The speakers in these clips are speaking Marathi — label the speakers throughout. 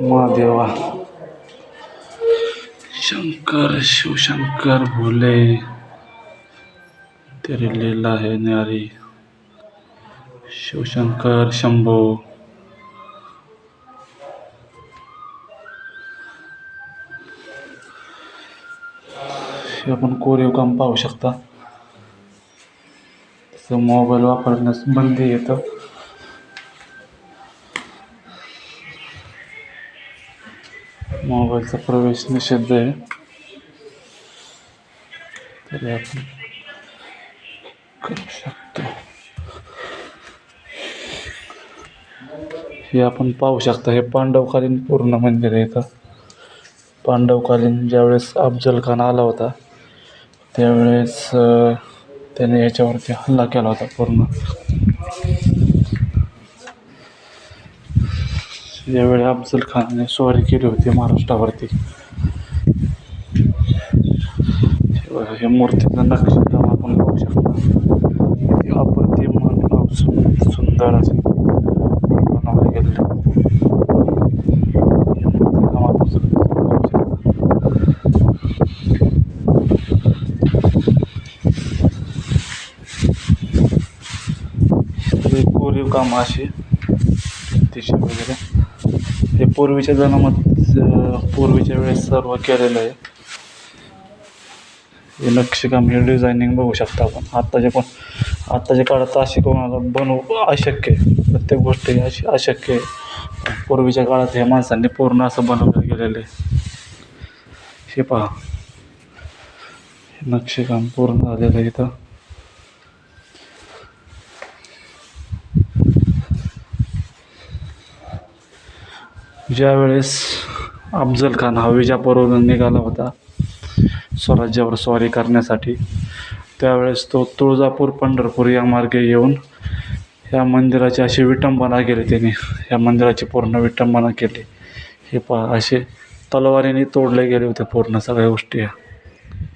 Speaker 1: महादेवा, शंकर शिवशंकर भोले, तेरी लीला है न्यारी, शिवशंकर शंभो. हे आपण कोरीव काम पाहू शकता. तसं मोबाईल वापरण्यास बंदी येतं. मोबाईलचा प्रवेश निषिद्ध आहे. तरी आपण करू शकतो. हे आपण पाहू शकता. हे पांडवकालीन पूर्ण मंदिर आहे. इथं पांडवकालीन ज्यावेळेस अफजल खान आला होता त्यावेळेस त्याने याच्यावरती हल्ला केला होता पूर्ण. यावेळी अफजल खानाने स्वारी केली होती महाराष्ट्रावरती. हे मूर्तीचं नक्षीकाम आपण पाहू शकता. अप्रतिम सुंदर असे बनवले गेलेले मूर्तीकाम आपण पाहू शकता. कोरीव काम असे तिशे वगैरे हे पूर्वीच्या पूर्वीच्या वेळेस सर्व केलेलं आहे. हे नक्षीकाम, हे डिझायनिंग बघू शकता आपण. आत्ताच्या काळात अशी कोणाला बनवू अशक्य आहे. प्रत्येक गोष्ट ही अशी अशक्य आहे. पूर्वीच्या काळात हे माणसांनी पूर्ण असं बनवलं गेलेलं आहे. हे पहा, हे नक्षीकाम पूर्ण झालेलं आहे. इथं ज्यावेळेस अफजल खान हा विजापूरवरून निघाला होता स्वराज्यावर स्वारी करण्यासाठी, त्यावेळेस तो तुळजापूर पंढरपूर या मार्गे येऊन ह्या मंदिराची अशी विटंबना केली. त्याने ह्या मंदिराची पूर्ण विटंबना केली. हे पहा, असे तलवारीने तोडले गेले होते पूर्ण सगळ्या गोष्टी.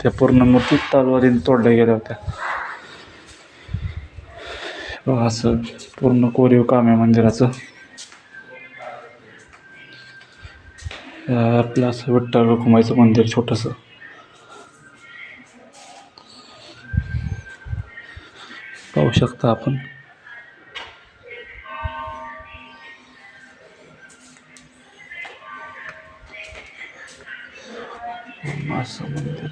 Speaker 1: त्या पूर्ण मूर्ती तलवारीने तोडल्या गेल्या होत्या. असं पूर्ण कोरीव काम आहे मंदिराचं. आपलं असं विठ्ठल रखुमाईचं मंदिर छोटंसं पाहू शकता आपण. असं मंदिर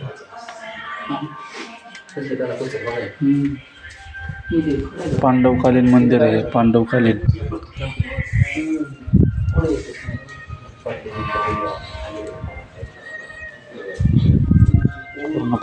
Speaker 1: पांडवकालीन मंदिर आहे. पांडवकालीन पूर्ण